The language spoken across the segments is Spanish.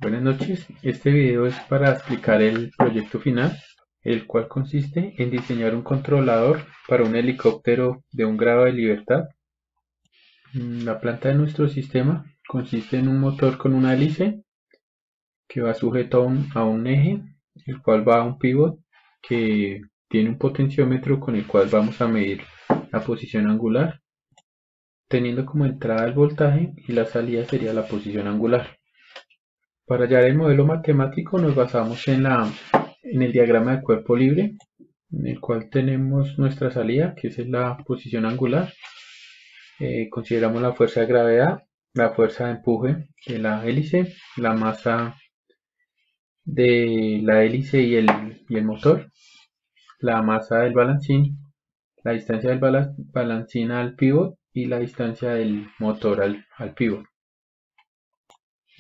Buenas noches, este video es para explicar el proyecto final, el cual consiste en diseñar un controlador para un helicóptero de un grado de libertad. La planta de nuestro sistema consiste en un motor con una hélice que va sujeto a un eje, el cual va a un pivot que tiene un potenciómetro con el cual vamos a medir la posición angular, teniendo como entrada el voltaje y la salida sería la posición angular. Para hallar el modelo matemático nos basamos en el diagrama de cuerpo libre, en el cual tenemos nuestra salida, que es la posición angular. Consideramos la fuerza de gravedad, la fuerza de empuje de la hélice, la masa de la hélice y el motor, la masa del balancín, la distancia del balancín al pivot y la distancia del motor al pivot,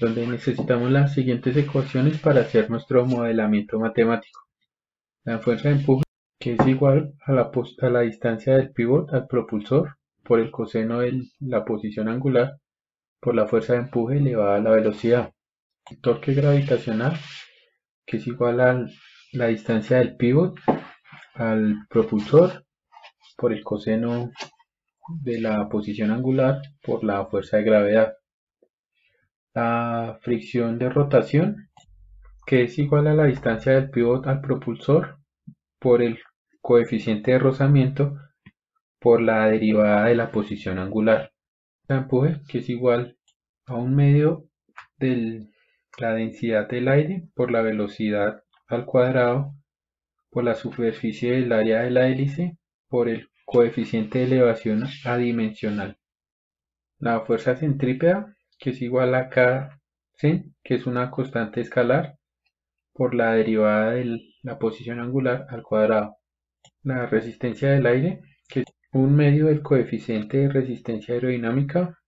donde necesitamos las siguientes ecuaciones para hacer nuestro modelamiento matemático. La fuerza de empuje, que es igual a la distancia del pivot al propulsor por el coseno de la posición angular por la fuerza de empuje elevada a la velocidad. El torque gravitacional, que es igual a la distancia del pivot al propulsor por el coseno de la posición angular por la fuerza de gravedad. La fricción de rotación, que es igual a la distancia del pivot al propulsor por el coeficiente de rozamiento por la derivada de la posición angular. La empuje, que es igual a un medio de la densidad del aire por la velocidad al cuadrado por la superficie del área de la hélice por el coeficiente de elevación adimensional. La fuerza centrípeta, que es igual a Kc, que es una constante escalar, por la derivada de la posición angular al cuadrado. La resistencia del aire, que es un medio del coeficiente de resistencia aerodinámica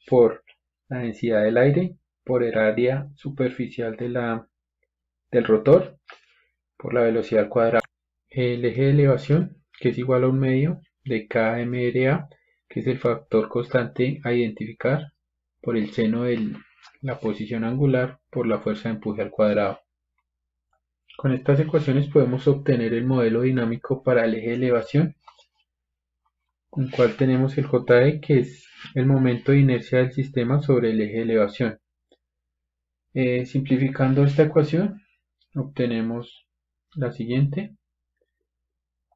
por la densidad del aire por el área superficial del rotor por la velocidad al cuadrado. El eje de elevación, que es igual a un medio de kmra, que es el factor constante a identificar por el seno de la posición angular por la fuerza de empuje al cuadrado. Con estas ecuaciones podemos obtener el modelo dinámico para el eje de elevación, con el cual tenemos el JE, que es el momento de inercia del sistema sobre el eje de elevación. Simplificando esta ecuación, obtenemos la siguiente.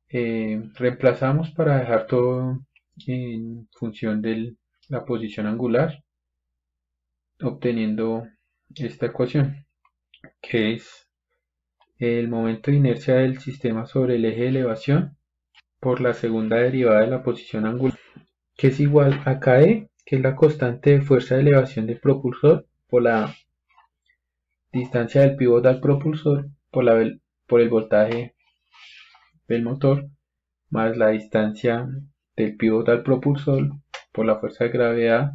Reemplazamos para dejar todo en función de la posición angular, obteniendo esta ecuación, que es el momento de inercia del sistema sobre el eje de elevación por la segunda derivada de la posición angular, que es igual a KE, que es la constante de fuerza de elevación del propulsor por la distancia del pívot al propulsor por el voltaje del motor, más la distancia del pívot al propulsor por la fuerza de gravedad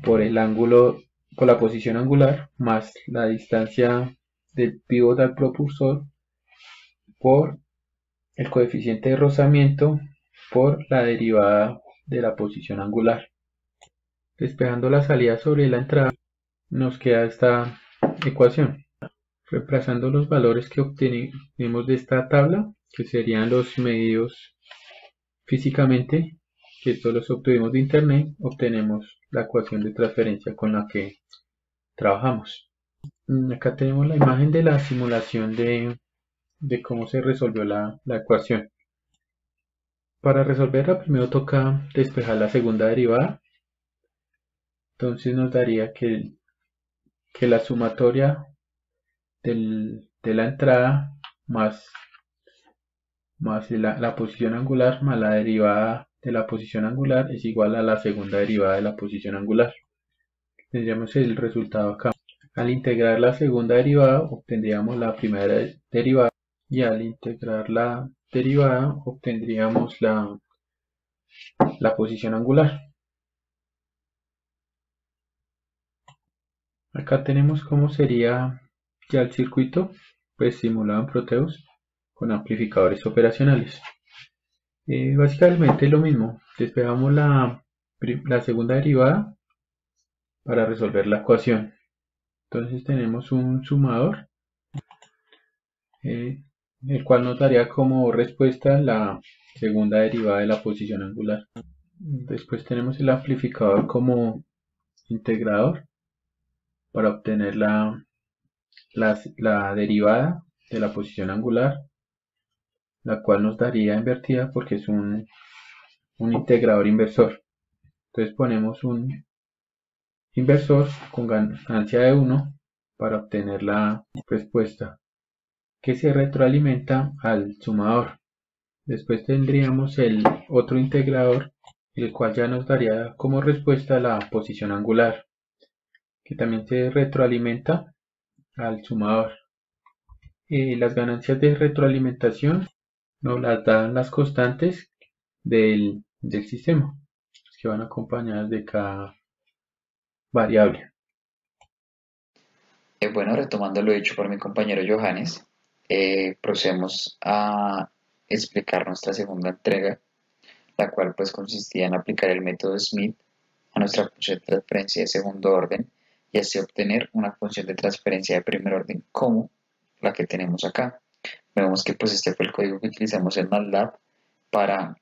por el ángulo, por la posición angular, más la distancia del pívot al propulsor por el coeficiente de rozamiento por la derivada de la posición angular. Despejando la salida sobre la entrada, nos queda esta ecuación. Reemplazando los valores que obtenemos de esta tabla, que serían los medios físicamente, que estos los obtuvimos de internet, obtenemos la ecuación de transferencia con la que trabajamos. Acá tenemos la imagen de la simulación de cómo se resolvió la ecuación. Para resolverla primero toca despejar la segunda derivada. Entonces nos daría que la sumatoria de la entrada más la posición angular más la derivada de la posición angular es igual a la segunda derivada de la posición angular. Tendríamos el resultado acá. Al integrar la segunda derivada obtendríamos la primera derivada y al integrar la derivada obtendríamos la posición angular. Acá tenemos cómo sería ya el circuito pues simulado en Proteus con amplificadores operacionales. Básicamente lo mismo, despejamos la segunda derivada para resolver la ecuación. Entonces tenemos un sumador, el cual nos daría como respuesta la segunda derivada de la posición angular. Después tenemos el amplificador como integrador para obtener la derivada de la posición angular, la cual nos daría invertida porque es un integrador inversor. Entonces ponemos un inversor con ganancia de 1 para obtener la respuesta que se retroalimenta al sumador. Después tendríamos el otro integrador, el cual ya nos daría como respuesta la posición angular, que también se retroalimenta al sumador. Las ganancias de retroalimentación nos las dan las constantes del sistema, que van acompañadas de cada variable. Bueno, retomando lo dicho por mi compañero Johannes, procedemos a explicar nuestra segunda entrega, la cual pues consistía en aplicar el método Smith a nuestra función de transferencia de segundo orden y así obtener una función de transferencia de primer orden como la que tenemos acá. Vemos que pues este fue el código que utilizamos en MATLAB para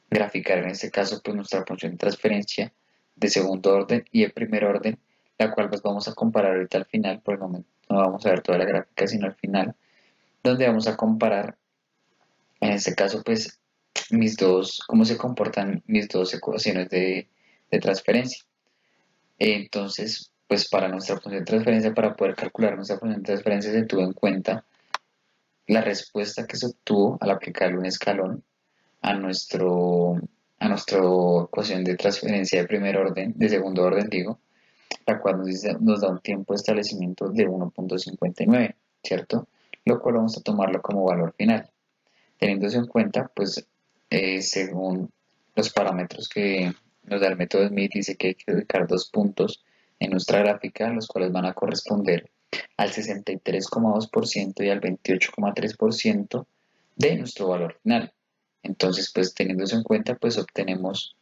graficar en este caso pues nuestra función de transferencia de segundo orden y de primer orden, la cual pues vamos a comparar ahorita al final. Por el momento no vamos a ver toda la gráfica sino al final, donde vamos a comparar en este caso pues cómo se comportan mis dos ecuaciones de transferencia. Entonces pues para nuestra función de transferencia, para poder calcular nuestra función de transferencia, se tuvo en cuenta la respuesta que se obtuvo al aplicarle un escalón a nuestra ecuación de transferencia de primer orden, de segundo orden digo, la cual nos da un tiempo de establecimiento de 1.59, ¿cierto? Lo cual vamos a tomarlo como valor final. Teniéndose en cuenta, pues, según los parámetros que nos da el método Smith, dice que hay que ubicar dos puntos en nuestra gráfica, los cuales van a corresponder al 63,2% y al 28,3% de nuestro valor final. Entonces, pues teniendo eso en cuenta, pues obtenemos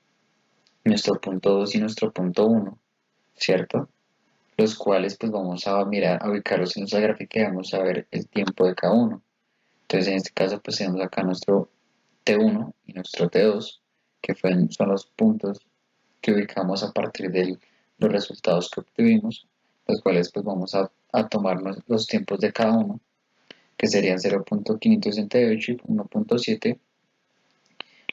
nuestro punto 2 y nuestro punto 1, ¿cierto? Los cuales pues vamos a mirar, a ubicarlos en nuestra gráfica y vamos a ver el tiempo de cada uno. Entonces, en este caso, pues tenemos acá nuestro T1 y nuestro T2, que son los puntos que ubicamos a partir de los resultados que obtuvimos, los cuales pues vamos a tomarnos los tiempos de cada uno, que serían 0.568 y 1.7,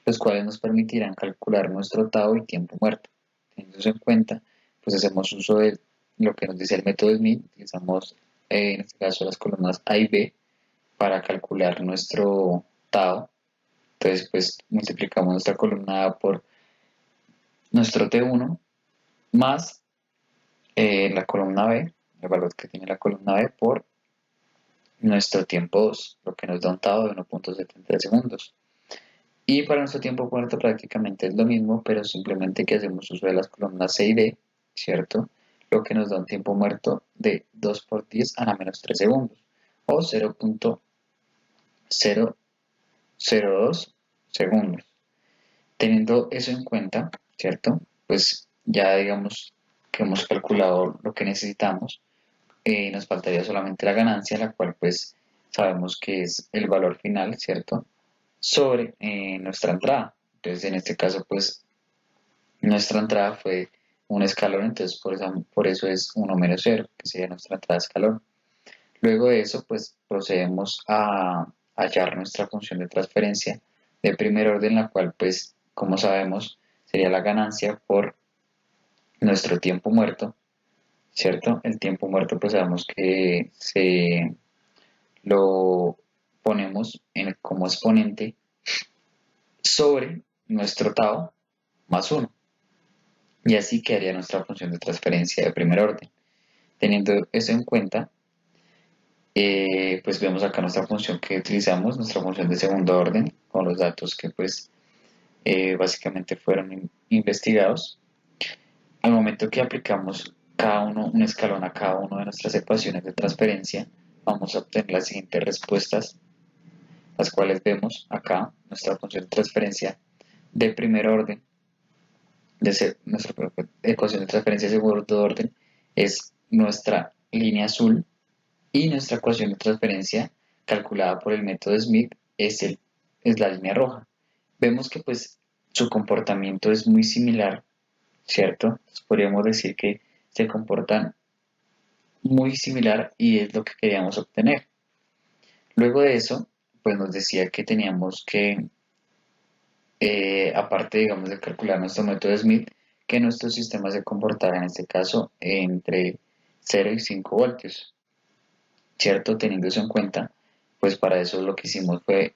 los cuales nos permitirán calcular nuestro tau y tiempo muerto. Teniendo eso en cuenta, pues hacemos uso de lo que nos dice el método Smith, utilizamos en este caso las columnas A y B para calcular nuestro tau. Entonces pues multiplicamos nuestra columna A por nuestro T1 más la columna B, el valor que tiene la columna B por nuestro tiempo 2, lo que nos da un tau de 1.73 segundos. Y para nuestro tiempo muerto prácticamente es lo mismo, pero simplemente que hacemos uso de las columnas C y D, ¿cierto? Lo que nos da un tiempo muerto de 2 por 10 a la menos 3 segundos, o 0.002 segundos. Teniendo eso en cuenta, ¿cierto? Pues ya digamos que hemos calculado lo que necesitamos, nos faltaría solamente la ganancia, la cual pues sabemos que es el valor final, ¿cierto? Sobre nuestra entrada. Entonces en este caso pues nuestra entrada fue un escalón, entonces por eso es 1 menos 0, que sería nuestra entrada de escalón. Luego de eso pues procedemos a hallar nuestra función de transferencia de primer orden, la cual pues como sabemos sería la ganancia por nuestro tiempo muerto, ¿cierto? El tiempo muerto pues sabemos que se lo ponemos como exponente sobre nuestro tau más 1. Y así quedaría nuestra función de transferencia de primer orden. Teniendo eso en cuenta, pues vemos acá nuestra función que utilizamos, nuestra función de segundo orden, con los datos que pues básicamente fueron investigados. Al momento que aplicamos un escalón a cada una de nuestras ecuaciones de transferencia, vamos a obtener las siguientes respuestas, las cuales vemos acá. Nuestra función de transferencia de primer orden, nuestra ecuación de transferencia de segundo orden, es nuestra línea azul, y nuestra ecuación de transferencia calculada por el método Smith es la línea roja. Vemos que pues su comportamiento es muy similar, ¿cierto? Entonces, podríamos decir que se comportan muy similar y es lo que queríamos obtener. Luego de eso, pues nos decía que teníamos que, aparte, digamos, de calcular nuestro método Smith, que nuestro sistema se comportara en este caso entre 0 y 5 voltios, ¿cierto? Teniendo eso en cuenta, pues para eso lo que hicimos fue,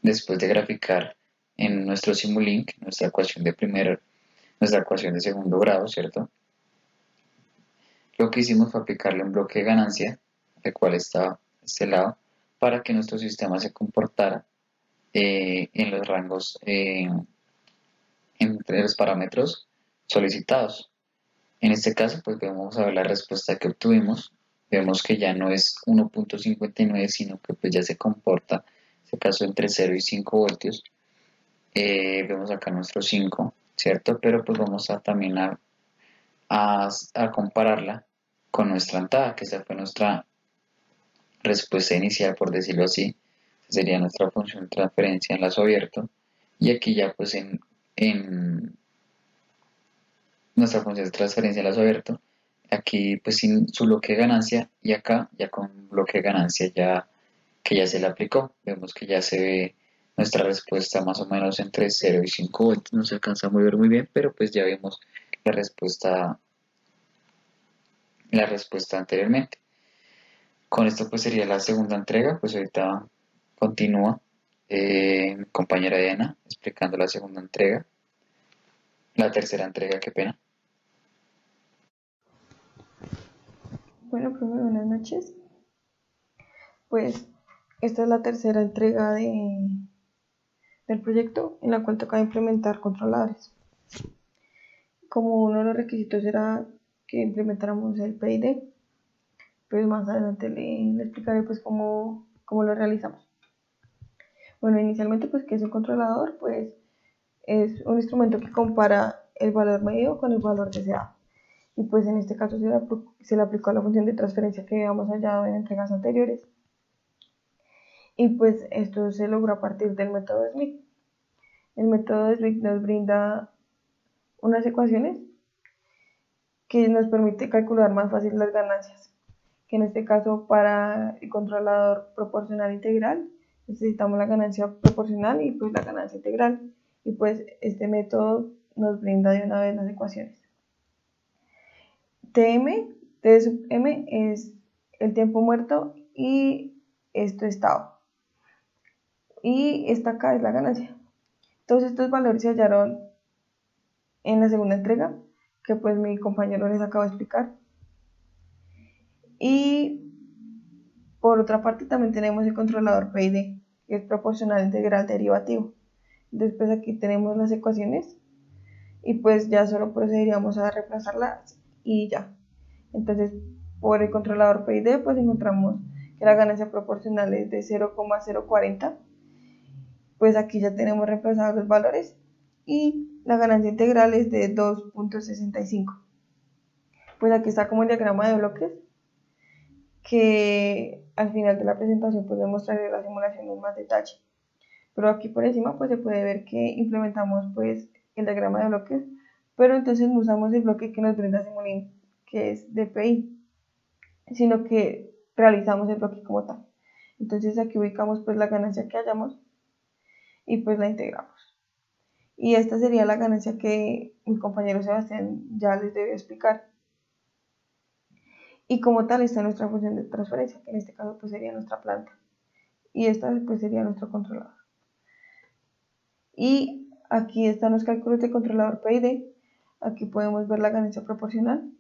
después de graficar en nuestro Simulink, nuestra ecuación de segundo grado, ¿cierto? Lo que hicimos fue aplicarle un bloque de ganancia, el cual está este lado, para que nuestro sistema se comportara en los rangos, entre los parámetros solicitados. En este caso, pues vamos a ver la respuesta que obtuvimos. Vemos que ya no es 1.59, sino que pues ya se comporta, en este caso, entre 0 y 5 voltios. Vemos acá nuestro 5, ¿cierto? Pero pues vamos a también a compararla con nuestra entrada, que esa fue nuestra respuesta inicial, por decirlo así. Sería nuestra función de transferencia en lazo abierto. Y aquí ya pues en nuestra función de transferencia en lazo abierto, aquí pues sin su bloque de ganancia, y acá ya con bloque de ganancia ya que ya se le aplicó. Vemos que ya se ve nuestra respuesta más o menos entre 0 y 5 voltios. No se alcanza a ver muy bien, pero pues ya vemos la respuesta anteriormente. Con esto pues sería la segunda entrega. Pues ahorita continúa mi compañera Diana explicando la segunda entrega. La tercera entrega, qué pena. Bueno, profe, buenas noches. Pues esta es la tercera entrega del proyecto en la cual toca implementar controladores. Como uno de los requisitos era que implementáramos el PID, pues más adelante le explicaré pues cómo lo realizamos. Bueno, inicialmente pues que es un controlador, pues es un instrumento que compara el valor medido con el valor deseado. Y pues en este caso se le aplicó a la función de transferencia que habíamos hallado en entregas anteriores. Y pues esto se logró a partir del método Smith. El método Smith nos brinda unas ecuaciones que nos permite calcular más fácil las ganancias, que en este caso para el controlador proporcional integral necesitamos la ganancia proporcional y pues la ganancia integral, y pues este método nos brinda de una vez las ecuaciones. T sub m es el tiempo muerto y esto estado, y esta acá es la ganancia. Todos estos valores se hallaron en la segunda entrega, que pues mi compañero les acaba de explicar. Y por otra parte también tenemos el controlador PID, que es proporcional integral derivativo. Después aquí tenemos las ecuaciones y pues ya solo procederíamos a reemplazarlas y ya. Entonces por el controlador PID pues encontramos que la ganancia proporcional es de 0,040. Pues aquí ya tenemos reemplazados los valores y la ganancia integral es de 2.65. Pues aquí está como el diagrama de bloques, que al final de la presentación pues les mostraré la simulación en más detalle. Pero aquí por encima pues se puede ver que implementamos pues el diagrama de bloques, pero entonces no usamos el bloque que nos brinda Simulink, que es DPI, sino que realizamos el bloque como tal. Entonces aquí ubicamos pues la ganancia que hayamos y pues la integramos. Y esta sería la ganancia que mi compañero Sebastián ya les debió explicar. Y como tal está nuestra función de transferencia, que en este caso pues sería nuestra planta. Y esta pues sería nuestro controlador. Y aquí están los cálculos de controlador PID. Aquí podemos ver la ganancia proporcional,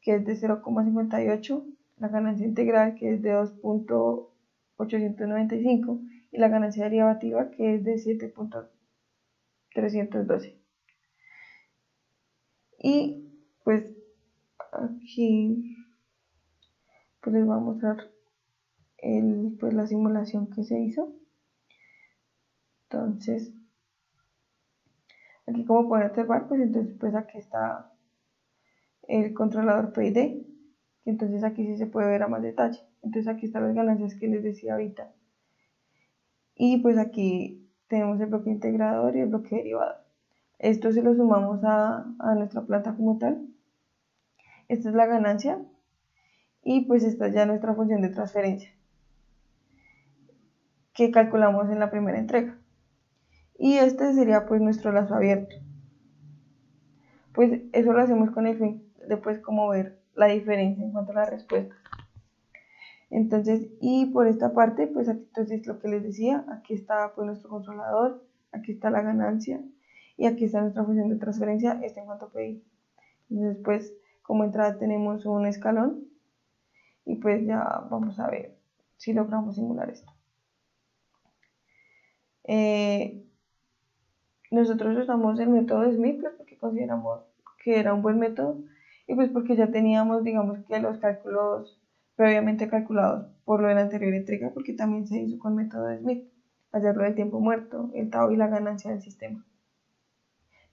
que es de 0,58, la ganancia integral, que es de 2.895, y la ganancia derivativa, que es de 7.312. Y pues aquí pues les voy a mostrar pues la simulación que se hizo. Entonces aquí, como pueden observar, pues entonces pues aquí está el controlador PID, Entonces aquí sí se puede ver a más detalle. Entonces aquí están las ganancias que les decía ahorita. Y pues aquí tenemos el bloque integrador y el bloque derivado. Esto se lo sumamos a nuestra planta como tal. Esta es la ganancia y pues esta es ya nuestra función de transferencia que calculamos en la primera entrega. Y este sería pues nuestro lazo abierto. Pues eso lo hacemos con el fin de pues como ver la diferencia en cuanto a la respuesta. Entonces, y por esta parte, pues aquí entonces lo que les decía, aquí está pues nuestro controlador, aquí está la ganancia y aquí está nuestra función de transferencia, en cuanto a PI. Entonces, pues como entrada tenemos un escalón y pues ya vamos a ver si logramos simular esto. Nosotros usamos el método de Smith pues porque consideramos que era un buen método y pues porque ya teníamos, digamos que los cálculos previamente calculados por lo de la anterior entrega, porque también se hizo con el método de Smith, hacerlo del tiempo muerto, el tau y la ganancia del sistema.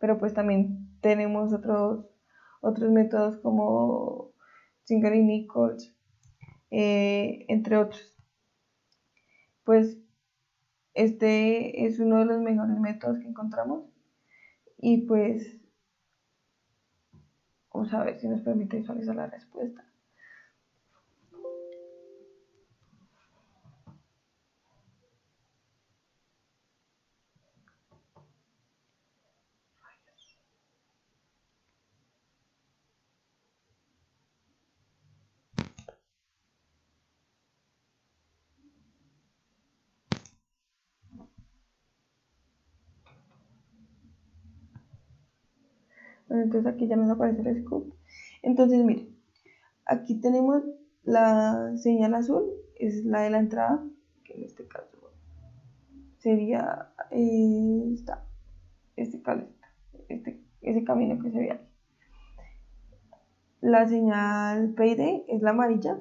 Pero pues también tenemos otros métodos como Singer y Nichols, entre otros. Pues este es uno de los mejores métodos que encontramos y pues vamos a ver si nos permite visualizar la respuesta. Bueno, entonces aquí ya nos aparece el scoop. Entonces, mire, aquí tenemos la señal azul, es la de la entrada, que en este caso sería ese camino que se ve aquí. La señal PID es la amarilla.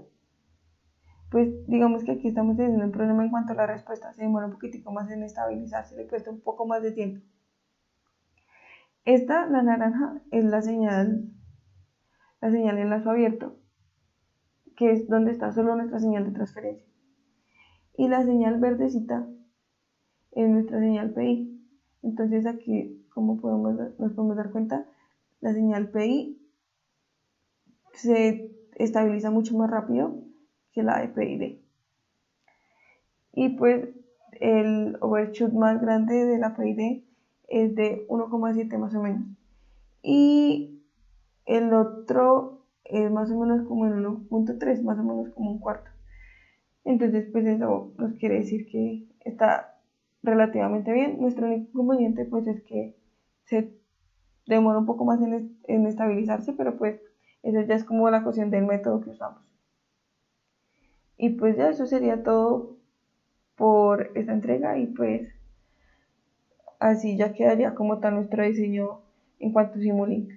Pues digamos que aquí estamos teniendo un problema en cuanto a la respuesta, se demora un poquitico más en estabilizarse, le cuesta un poco más de tiempo. Esta, la naranja, es la señal en lazo abierto, que es donde está solo nuestra señal de transferencia. Y la señal verdecita es nuestra señal PI. Entonces aquí, como nos podemos dar cuenta, la señal PI se estabiliza mucho más rápido que la de PID. Y pues el overshoot más grande de la PID es de 1,7 más o menos. Y el otro es más o menos como en 1,3, más o menos como un cuarto. Entonces, pues eso nos quiere decir que está relativamente bien. Nuestro único inconveniente pues es que se demora un poco más en estabilizarse, pero pues eso ya es como la cuestión del método que usamos. Y pues ya eso sería todo por esta entrega y pues así ya quedaría como tal nuestro diseño en cuanto a Simulink.